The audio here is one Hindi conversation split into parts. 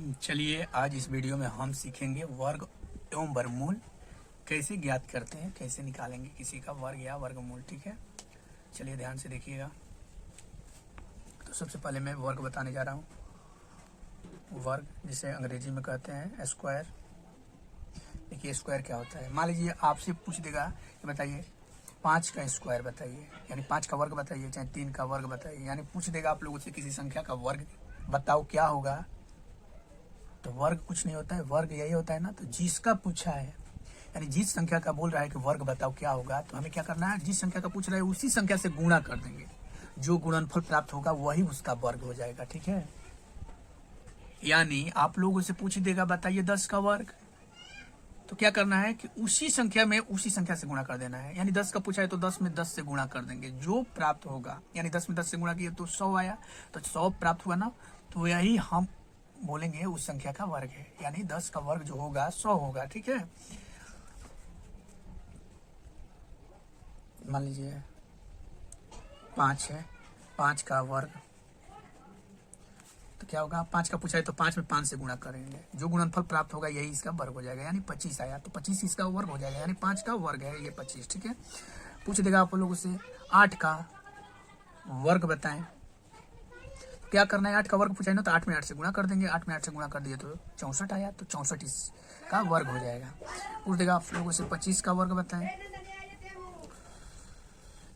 चलिए आज इस वीडियो में हम सीखेंगे वर्ग एवं वर्गमूल कैसे ज्ञात करते हैं, कैसे निकालेंगे किसी का वर्ग या वर्गमूल। ठीक है, चलिए ध्यान से देखिएगा। तो सबसे पहले मैं वर्ग बताने जा रहा हूँ। वर्ग जिसे अंग्रेजी में कहते हैं स्क्वायर। देखिए स्क्वायर क्या होता है। मान लीजिए आपसे पूछ देगा कि बताइए 5 का स्क्वायर बताइए, यानी 5 का वर्ग बताइए, चाहे 3 का वर्ग बताइए, यानी पूछ देगा आप लोगों से किसी संख्या का वर्ग बताओ क्या होगा। तो वर्ग कुछ नहीं होता है, वर्ग यही होता है ना। तो जिसका पूछा है, यानी जिस संख्या का बोल रहा है कि वर्ग बताओ क्या होगा, तो हमें क्या करना है, जिस संख्या का पूछ रहा है उसी संख्या से गुणा कर देंगे। जो गुणनफल प्राप्त होगा वही उसका वर्ग हो जाएगा। ठीक है, यानी आप लोगों से पूछ देगा बताइए 10 का वर्ग, तो क्या करना है कि उसी संख्या में उसी संख्या से गुणा कर देना है। यानी 10 का पूछा है तो 10 में 10 से गुणा कर देंगे, जो प्राप्त होगा। यानी 10 में 10 से गुणा किया तो 100 आया, तो 100 प्राप्त हुआ ना, तो यही हम बोलेंगे उस संख्या का वर्ग है। यानी 10 का वर्ग जो होगा 100 होगा। ठीक है, मान लीजिए 5 है, 5 का वर्ग तो क्या होगा, 5 का पूछा है तो 5 में 5 से गुणा करेंगे, जो गुणनफल प्राप्त होगा यही इसका वर्ग हो जाएगा। यानी 25 आया तो 25 इसका वर्ग हो जाएगा, यानी 5 का वर्ग है ये 25। ठीक है, पूछ देगा आप लोगों से 8 का वर्ग बताएं, क्या करना है, 8 का वर्ग पूछा है ना, तो 8 में 8 से गुणा कर देंगे। 8 में 8 से गुणा कर दिए तो 64 आया, तो 64 इसका वर्ग हो जाएगा। पूछ देगा आप लोगों से 25 का वर्ग बताएं,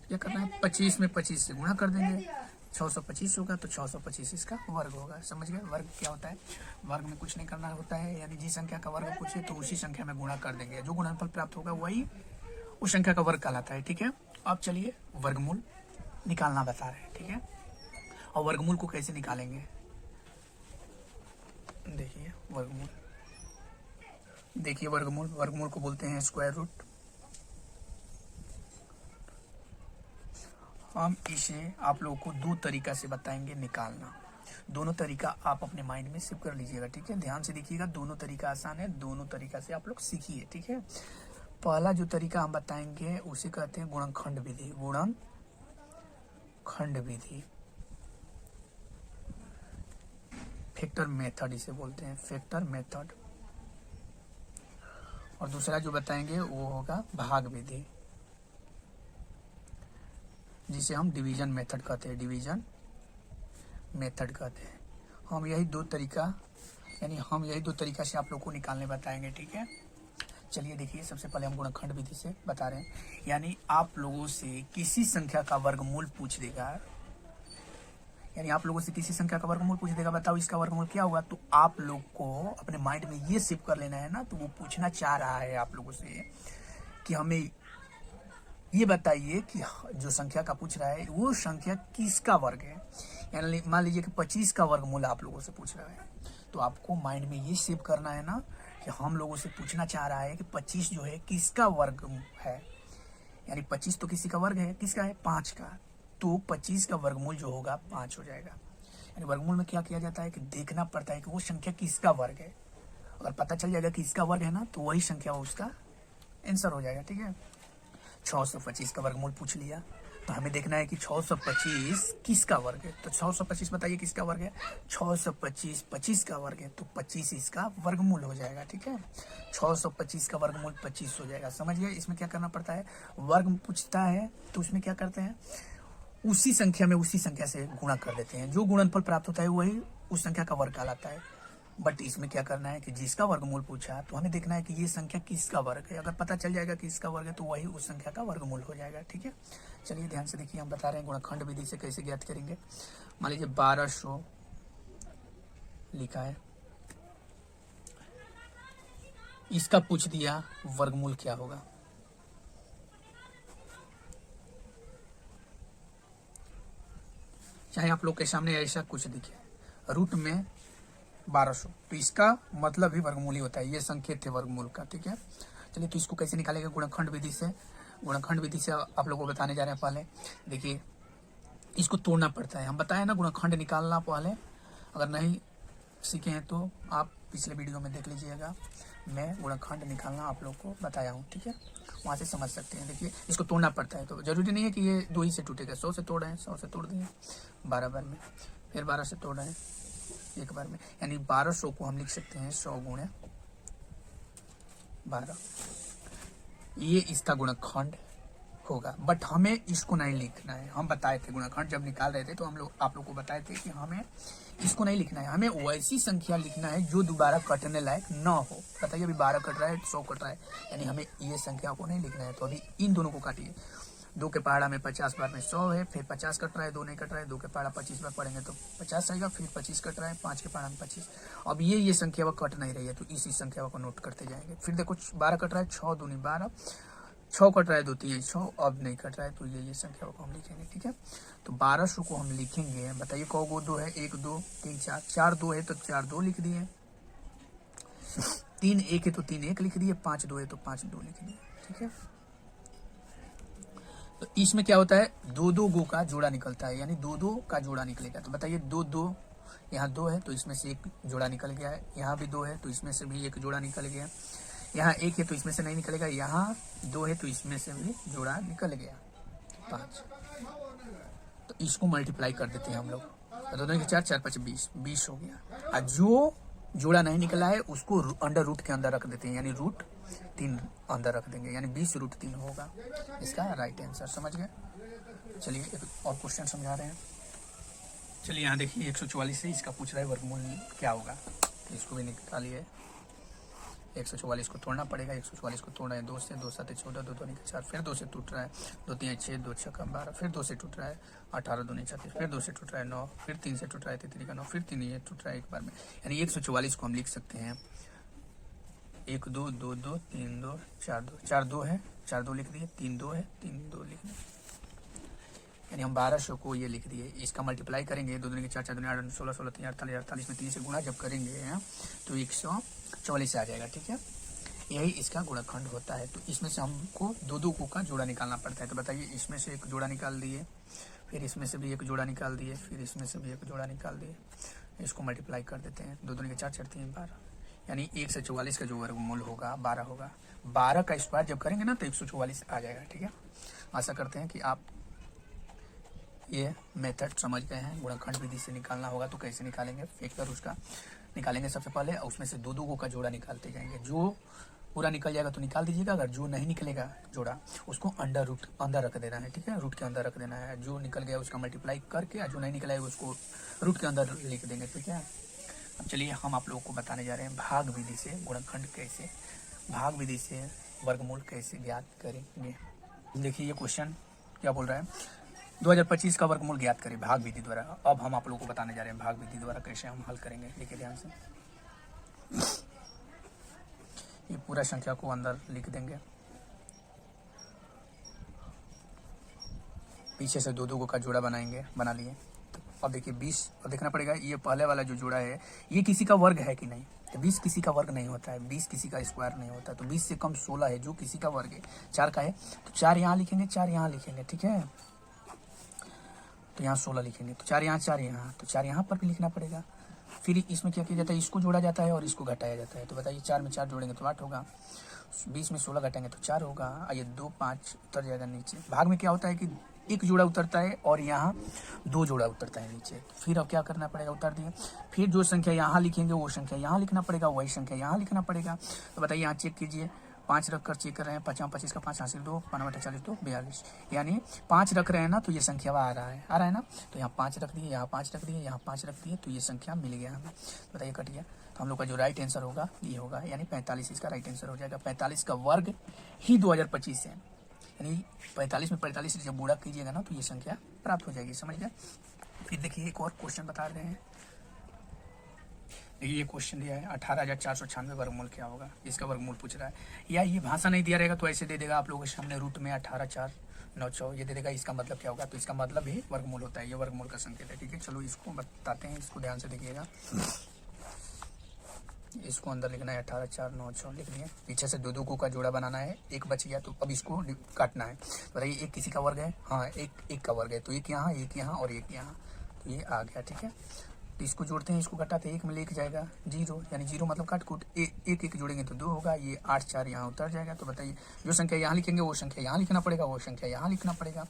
क्या करना है, 25 में 25 से गुणा कर देंगे, 625 होगा, तो 625 इसका वर्ग होगा। समझ गए वर्ग क्या होता है। वर्ग में कुछ नहीं करना होता है, यानी जिस संख्या का वर्ग पूछे तो उसी संख्या में गुणा कर देंगे, जो गुणनफल प्राप्त होगा वही उस संख्या का वर्ग कहलाता है। ठीक है, अब चलिए वर्गमूल निकालना बता रहे हैं। ठीक है, और वर्गमूल को कैसे निकालेंगे, देखिए वर्गमूल। देखिए वर्गमूल को बोलते हैं स्क्वायर रूट। हम इसे आप लोगों को दो तरीका से बताएंगे निकालना। दोनों तरीका आप अपने माइंड में सेव कर लीजिएगा। ठीक है, ध्यान से देखिएगा, दोनों तरीका आसान है, दोनों तरीका से आप लोग सीखिए। ठीक है, पहला जो तरीका हम बताएंगे उसे कहते हैं गुणनखंड विधि। गुणनखंड विधि, फैक्टर मेथड इसे बोलते हैं, फैक्टर मेथड। और दूसरा जो बताएंगे वो होगा भाग विधि, जिसे हम डिवीजन मेथड कहते हैं, डिवीजन मेथड कहते हैं। हम यही दो तरीका से आप लोग को निकालने बताएंगे। ठीक है, चलिए देखिए, सबसे पहले हम गुणनखंड विधि से बता रहे हैं। यानी आप लोगों से किसी संख्या का वर्गमूल पूछ देगा, यानी आप लोगों से किसी संख्या का वर्गमूल पूछ देगा, बताओ इसका वर्गमूल क्या हुआ, तो आप लोग को अपने माइंड में ये शिफ्ट कर लेना है ना। तो वो पूछना चाह रहा है आप लोगों से कि हमें ये बताइए कि जो संख्या का पूछ रहा है वो संख्या किसका वर्ग है। यानी मान लीजिए कि 25 का वर्गमूल आप लोगों से पूछ रहा है, तो आपको माइंड में ये शिफ्ट करना है ना कि हम लोगों से पूछना चाह रहा है कि 25 जो है किसका वर्ग है। यानी 25 तो किसी का वर्ग है, किसका है, 5 का, तो 25 का वर्गमूल जो होगा 5 हो जाएगा। यानी वर्गमूल में क्या किया जाता है कि देखना पड़ता है कि वो संख्या किसका वर्ग है। अगर पता चल जाएगा कि इसका वर्ग है ना, तो वही संख्या उसका आंसर हो जाएगा। ठीक है, 625 का वर्गमूल पूछ लिया, तो हमें देखना है कि 625 किसका वर्ग है। तो 625 बताइए किसका वर्ग है, 625 25 का वर्ग है, तो 25 इसका वर्गमूल हो जाएगा। ठीक है, 625 का वर्गमूल 25 हो जाएगा। समझ गए, इसमें क्या करना पड़ता है, वर्ग पूछता है तो उसमें क्या करते हैं, उसी संख्या से गुणा कर देते हैं, जो गुणनफल प्राप्त होता है वही उस संख्या का वर्ग कहलाता है। बट इसमें क्या करना है कि जिसका वर्गमूल पूछा तो हमें देखना है कि ये संख्या किसका वर्ग है। अगर पता चल जाएगा कि इसका वर्ग है तो वही उस संख्या का वर्गमूल हो जाएगा। ठीक है, चलिए ध्यान से देखिए, हम बता रहे हैं गुणनखंड विधि से कैसे ज्ञात करेंगे। मान लीजिए 1200 लिखा है, इसका पूछ दिया वर्गमूल क्या होगा। चाहे आप लोग के सामने ऐसा कुछ दिखे, रूट में 1200, तो इसका मतलब ही वर्गमूल ही होता है, ये संकेत है वर्गमूल का। ठीक है, चलिए तो इसको कैसे निकालेंगे गुणनखंड विधि से। गुणनखंड विधि से आप लोगों को बताने जा रहे हैं। पहले देखिए, इसको तोड़ना पड़ता है, हम बताए ना गुणनखंड निकालना पहले। अगर नहीं सीखे हैं तो आप पिछले वीडियो में देख लीजिएगा, मैं गुणनखंड निकालना आप लोग को बताया हूँ। ठीक है, वहाँ से समझ सकते हैं। देखिए इसको तोड़ना पड़ता है, तो जरूरी नहीं है कि ये 2 ही से टूटेगा, 100 से तोड़ रहे हैं, 100 से तोड़ दिए, 12 बार में, फिर 12 से तोड़ रहे हैं, एक बार में, यानी 1200 को हम लिख सकते हैं 100 गुणे 12, ये इसका गुणनखंड होगा। बट हमें इसको नहीं लिखना है, हम बताए थे गुणनखंड जब निकाल रहे थे तो हम लोग आप लोग को बताए थे कि हमें इसको नहीं लिखना है, हमें वैसी संख्या लिखना है जो दोबारा कटने लायक न हो। बताइए अभी 12 कट रहा है, 100 कट रहा है, यानी हमें ये संख्या को नहीं लिखना है। तो अभी इन दोनों को काटिए, 2 के पहाड़ा में 50 बार में 100 है, फिर 50 कट रहा है, 2 नहीं कट रहा है, 2 के पहाड़ा 25 बार पढ़ेंगे तो 50 आएगा, फिर 25 कट रहा है, 5 के पहाड़ा में 25। अब ये संख्या वो कट नहीं रही है तो इसी संख्या को नोट करते जाएंगे। फिर देखो 12 कट रहा है, 6 दूनी 12, 6 कट रहा है, 2 3 6, अब नहीं कट रहा है तो ये संख्या को हम लिखेंगे। ठीक है, तो 1200 को हम लिखेंगे। बताइए कौ गो 2 है, 1 2 3 4, 4 2 है तो 4 2 लिख दिए, 3 1 है तो 3 1 लिख दिए, 5 2 है तो 5 2 लिख दिए। ठीक है, तो इसमें क्या होता है, 2 2 गो का जोड़ा निकलता है, यानी 2 2 का जोड़ा निकलेगा। तो बताइए 2 2, यहाँ 2 है तो इसमें से एक जोड़ा निकल गया है, यहाँ भी 2 है तो इसमें से भी एक जोड़ा निकल गया, यहाँ 1 है तो इसमें से नहीं निकलेगा, यहाँ 2 है तो इसमें से भी जोड़ा निकल गया 5। तो इसको मल्टीप्लाई कर देते हैं हम लोग, तो दोनों के 4 4 5 20, 20 हो गया। और जो जोड़ा नहीं निकला है उसको अंडर रूट के अंदर रख देते हैं, यानी रूट 3 अंदर रख देंगे, यानी 20 रूट 3 होगा इसका राइट आंसर। समझ गए? चलिए एक और क्वेश्चन समझा रहे हैं। चलिए यहाँ देखिए 144 से इसका पूछ रहा है वर्गमूल क्या होगा, तो इसको भी निकालिए। 144 को तोड़ना पड़ेगा, 144 को तोड़ रहे हैं 2 से, 2 7 14, 2 2 4, फिर 2 से टूट रहा है, 2 3 6, 2 6 12, फिर 2 से टूट रहा है 18 2 36, फिर 2 से टूट रहा है 9, फिर 3 से टूट रहा है 33 का 9, फिर 3 ये टूट रहा है एक बार में, यानी 144 को हम लिख सकते हैं 1 2 2 2 3 2 4 2, 4 2 है 4 2 लिख दिए, 3 2 है 3 2 लिख दिए, यानी हम 1200 को ये लिख दिए। इसका मल्टीप्लाई करेंगे, 2 दूनी के 4 4 दूनी 8 16 16 3 48, 48 में 3 से गुणा जब करेंगे तो 144 आ जाएगा। ठीक है, यही इसका गुणनखंड होता है। तो इसमें से हमको 2 2 को का जोड़ा निकालना पड़ता है। तो बताइए इसमें से एक जोड़ा निकाल दिए, फिर इसमें से भी एक जोड़ा निकाल दिए, फिर इसमें से भी एक जोड़ा निकाल दिए, इसको मल्टीप्लाई कर देते हैं, 2 दूनी के 4 4 3 12, यानी 144 का जो वर्गमूल होगा 12 होगा। 12 का स्क्वायर जब करेंगे ना तो 144 आ जाएगा। ठीक है, आशा करते हैं कि आप ये मेथड समझ गए हैं। गुणनखंड विधि से निकालना होगा तो कैसे निकालेंगे, फेंक कर उसका निकालेंगे सबसे पहले, और उसमें से 2 2 का जोड़ा निकालते जाएंगे। जो पूरा निकल जाएगा तो निकाल दीजिएगा, अगर जो नहीं निकलेगा जोड़ा उसको अंडर रूट अंदर रख देना है। ठीक है, रूट के अंदर रख देना है, जो निकल गया उसका मल्टीप्लाई करके, जो नहीं निकला है उसको रूट के अंदर लिख देंगे। ठीक है, अब चलिए हम आप लोगों को बताने जा रहे हैं भाग विधि से गुणनखंड कैसे, भाग विधि से वर्गमूल कैसे ज्ञात करेंगे। देखिए ये क्वेश्चन क्या बोल रहा है, 2025 का वर्गमूल ज्ञात करें भाग विधि द्वारा। अब हम आप लोगों को बताने जा रहे हैं भाग विधि द्वारा कैसे हम हल करेंगे। देखिए ध्यान से, ये पूरा संख्या को अंदर लिख देंगे, पीछे से 2 2 का जोड़ा बनाएंगे, बना लिए। तो अब देखिए 20, अब देखना पड़ेगा ये पहले वाला जो जोड़ा है ये किसी का वर्ग है कि नहीं। तो 20 किसी का वर्ग नहीं होता है, 20 किसी का स्क्वायर नहीं होता, तो 20 से कम 16 है जो किसी का वर्ग है, 4 का है तो 4 यहाँ लिखेंगे, 4 यहाँ लिखेंगे। ठीक है, तो यहाँ 16 लिखेंगे, तो 4 यहाँ 4 यहाँ, तो 4 यहाँ पर भी लिखना पड़ेगा। फिर इसमें क्या किया जाता है, इसको जोड़ा जाता है और इसको घटाया जाता है। तो बताइए 4 में 4 जोड़ेंगे तो 8 होगा, 20 में 16 घटाएंगे तो 4 होगा, ये 2 5 उतर जाएगा नीचे। भाग में क्या होता है कि एक जोड़ा उतरता है और यहाँ 2 जोड़ा उतरता है नीचे। फिर अब क्या करना पड़ेगा, उतार दिए, फिर जो संख्या यहाँ लिखेंगे वो संख्या यहाँ लिखना पड़ेगा, वही संख्या यहाँ लिखना पड़ेगा। तो बताइए यहाँ चेक कीजिए, 5 रख कर चेक कर रहे हैं, 25 का 5 हासिल 2 5 बटा 40 2 42, यानी 5 रख रहे हैं ना तो ये संख्या आ रहा है ना, तो यहाँ 5 रख दिए, यहाँ 5 रख दिए, यहाँ 5 रख दिए, तो ये संख्या मिल गया हमें। बताइए कट गया, तो हम लोग का जो राइट आंसर होगा ये होगा, यानी 45 इसका राइट आंसर हो जाएगा। 45 का वर्ग ही 2025 है, यानी 45 में 45 जब गुणा कीजिएगा ना तो ये संख्या प्राप्त हो जाएगी। समझ गए? फिर देखिए एक और क्वेश्चन बता रहे हैं, ये क्वेश्चन दिया है 18,496 वर्गमूल क्या होगा, इसका वर्गमूल पूछ रहा है। या ये भाषा नहीं दिया रहेगा तो ऐसे दे देगा आप लोगों के सामने रूट में 18,496 ये दे देगा, इसका मतलब क्या होगा, तो इसका मतलब ही वर्गमूल होता है, ये वर्गमूल का संकेत है। ठीक है, चलो इसको बताते हैं, इसको ध्यान से देखिएगा। इसको अंदर लिखना है 18,496 लिख दिए, पीछे से 2 2 का जोड़ा बनाना है, एक बच गया तो अब इसको काटना है। बताइए एक किसी का वर्ग है, हाँ एक का वर्ग है, तो एक यहाँ और एक यहाँ, तो ये आ गया। ठीक है, तो इसको जोड़ते हैं, इसको घटाते हैं, 1 में लेके जाएगा 0, यानी 0 मतलब काट कूट, एक जोड़ेंगे तो 2 होगा, ये 8 4 यहाँ उतर जाएगा। तो बताइए जो संख्या यहाँ लिखेंगे वो संख्या यहाँ लिखना पड़ेगा, वो संख्या यहाँ लिखना पड़ेगा,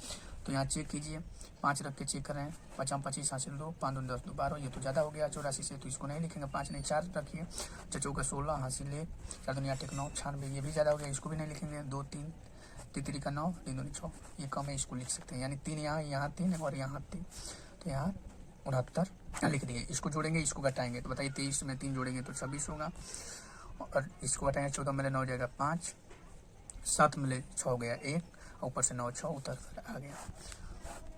तो यहाँ चेक कीजिए, 5 रख के चेक कर रहे हैं, 5 25 हासिल 2, 5 2 10 2 12, ये तो ज़्यादा हो गया 84 से, तो इसको नहीं लिखेंगे। 5 नहीं 4 रखिए, 4 का 16 हासिल 1, 4 2 8 9 96, ये भी ज़्यादा हो गया, इसको भी नहीं लिखेंगे। 2 3 3 का 9, 3 2 6, ये कम है, इसको लिख सकते हैं। यानी 3 यहाँ 3 और यहाँ 3, तो यहाँ 69 लिख दिए। इसको जोड़ेंगे, इसको घटाएंगे, तो बताइए 23 में 3 जोड़ेंगे तो 26 होगा, और इसको घटाएंगे 14 मिले 9 हो जाएगा 5, 7 मिले 6 हो गया 1, ऊपर से 9 6 उतर आ गया।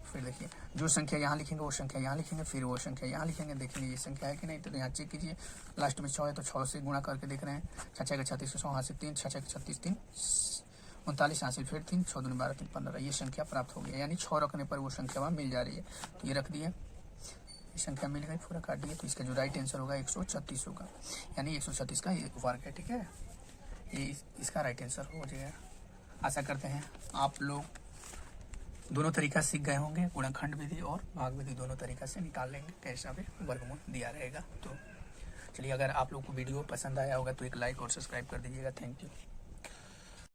फिर देखिए जो संख्या यहाँ लिखेंगे वो संख्या यहाँ लिखेंगे, फिर वो संख्या यहाँ लिखेंगे, देखेंगे ये संख्या है कि नहीं, तो यहाँ चेक कीजिए। लास्ट में 6 है तो 6 से गुणा करके देख रहे हैं, 6 का 36, 100 हासिल 3, 6 का 36 3 39 हासिल फिर 3, 6 दूनी 12 3 15, ये संख्या प्राप्त हो गया। यानी 6 रखने पर वो संख्या वहाँ मिल जा रही है, तो ये रख दिए, ये संख्या मिल गई, पूरा काट दिए, तो इसका जो राइट आंसर होगा 136 होगा। यानी 136 का ये वर्ग है, ठीक है, ये इसका राइट आंसर हो जाएगा। आशा करते हैं आप लोग दोनों तरीका सीख गए होंगे, गुणनखंड विधि और भाग विधि दोनों तरीका से निकाल लेंगे, कैसा भी वर्गमूल दिया रहेगा। तो चलिए, अगर आप लोग को वीडियो पसंद आया होगा तो एक लाइक और सब्सक्राइब कर दीजिएगा। Thank you.